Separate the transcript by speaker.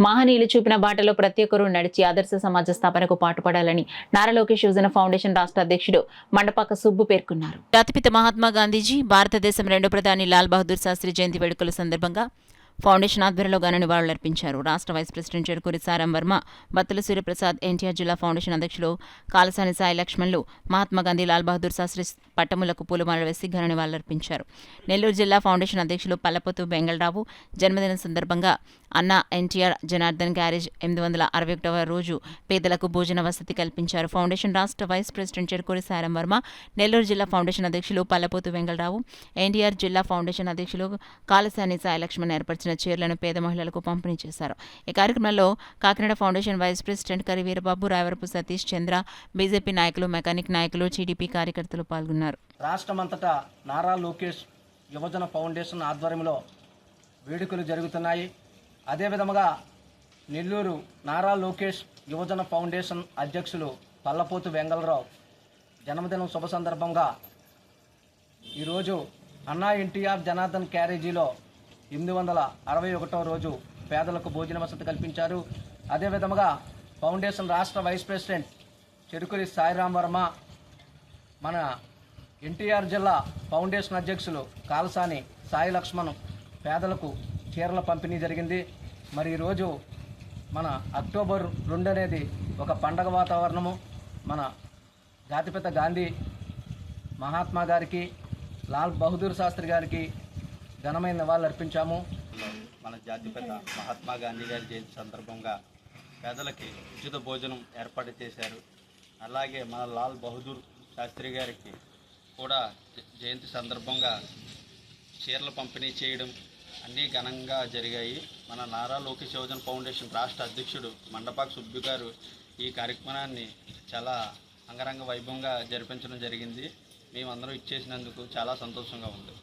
Speaker 1: మహనీయులు చూపిన బాటలో ప్రతి ఒక్కరూ నడిచి ఆదర్శ సమాజ స్థాపనకు పాటుపడాలని నారా లోకేష్ యువజన ఫౌండేషన్ రాష్ట్ర అధ్యక్షుడు మండపాక సుబ్బు పేర్కొన్నారు. జాతిపిత మహాత్మా గాంధీజీ భారతదేశం రెండో ప్రధాని లాల్ బహదూర్ శాస్త్రి జయంతి వేడుకల సందర్భంగా ఫౌండేషన్ ఆధ్వర్యంలో ఘన నివాళులర్పించారు. రాష్ట్ర వైస్ ప్రెసిడెంట్ చెరుకూరి సారం వర్మ, బత్తుల సూర్యప్రసాద్, ఎన్టీఆర్ జిల్లా ఫౌండేషన్ అధ్యక్షులు కాలసాని సాయి లక్ష్మణ్లు మహాత్మాగాంధీ లాల్ బహదూర్ శాస్త్రి పట్టములకు పూలమాలలు వేసి ఘన నివాళులర్పించారు. నెల్లూరు జిల్లా ఫౌండేషన్ అధ్యక్షులు పల్లపోతు వెంగళరావు జన్మదిన సందర్భంగా అన్న ఎన్టీఆర్ జనార్దన్ గ్యారేజ్ 861వ రోజు పేదలకు భోజన వసతి కల్పించారు. ఫౌండేషన్ రాష్ట్ర వైస్ ప్రెసిడెంట్ చెరుకూరి సారం వర్మ, నెల్లూరు జిల్లా ఫౌండేషన్ అధ్యక్షులు పల్లపోతు వెంగళరావు, ఎన్టీఆర్ జిల్లా ఫౌండేషన్ అధ్యక్షులు కాలసాని సాయి లక్ష్మణ్ ఏర్పరిచిన చీరలను పేద మహిళలకు పంపిణీ చేశారు. ఈ కార్యక్రమంలో కాకినాడ ఫౌండేషన్ వైస్ ప్రెసిడెంట్ కరి వీరబాబు, రాయవరపు సతీష్ చంద్ర, బీజేపీ నాయకులు, మెకానిక్ నాయకులు, టీడీపీ కార్యకర్తలు పాల్గొన్నారు.
Speaker 2: రాష్ట్రమంతటా నారా లోకేష్ యువజన ఫౌండేషన్ ఆధ్వర్యంలో వేడుకలు జరుగుతున్నాయి. అదేవిధంగా నెల్లూరు నారా లోకేష్ యువజన ఫౌండేషన్ అధ్యక్షులు పల్లపోతు వెంగళరావు జన్మదినం శుభ సందర్భంగా ఈరోజు అన్నా ఎన్టీఆర్ జనార్దన్ క్యారేజీలో 861వ రోజు పేదలకు భోజన వసతి కల్పించారు. అదేవిధంగా ఫౌండేషన్ రాష్ట్ర వైస్ ప్రెసిడెంట్ చెరుకూరి సాయిరాం వర్మ, మన ఎన్టీఆర్ జిల్లా ఫౌండేషన్ అధ్యక్షులు కాలసాని సాయి లక్ష్మణ్ పేదలకు చీరల పంపిణీ జరిగింది. మరి ఈరోజు మన అక్టోబర్ 2 అనేది ఒక పండగ వాతావరణము. మన జాతిపిత గాంధీ మహాత్మా గారికి, లాల్ బహదూర్ శాస్త్రి గారికి ఘనమైన నివాళులు అర్పించాము.
Speaker 3: మన జాతిపిత మహాత్మా గాంధీ గారి జయంతి సందర్భంగా పేదలకి ఉచిత భోజనం ఏర్పాటు చేశారు. అలాగే మన లాల్ బహదూర్ శాస్త్రి గారికి కూడా జయంతి సందర్భంగా చీరలు పంపిణీ చేయడం అన్నీ ఘనంగా జరిగాయి. మన నారా లోకేష్ యువజన ఫౌండేషన్ రాష్ట్ర అధ్యక్షుడు మండపాక సుబ్బు గారు ఈ కార్యక్రమాన్ని చాలా అంగరంగ వైభవంగా జరిపించడం జరిగింది. మేమందరం ఇచ్చేసినందుకు చాలా సంతోషంగా ఉంది.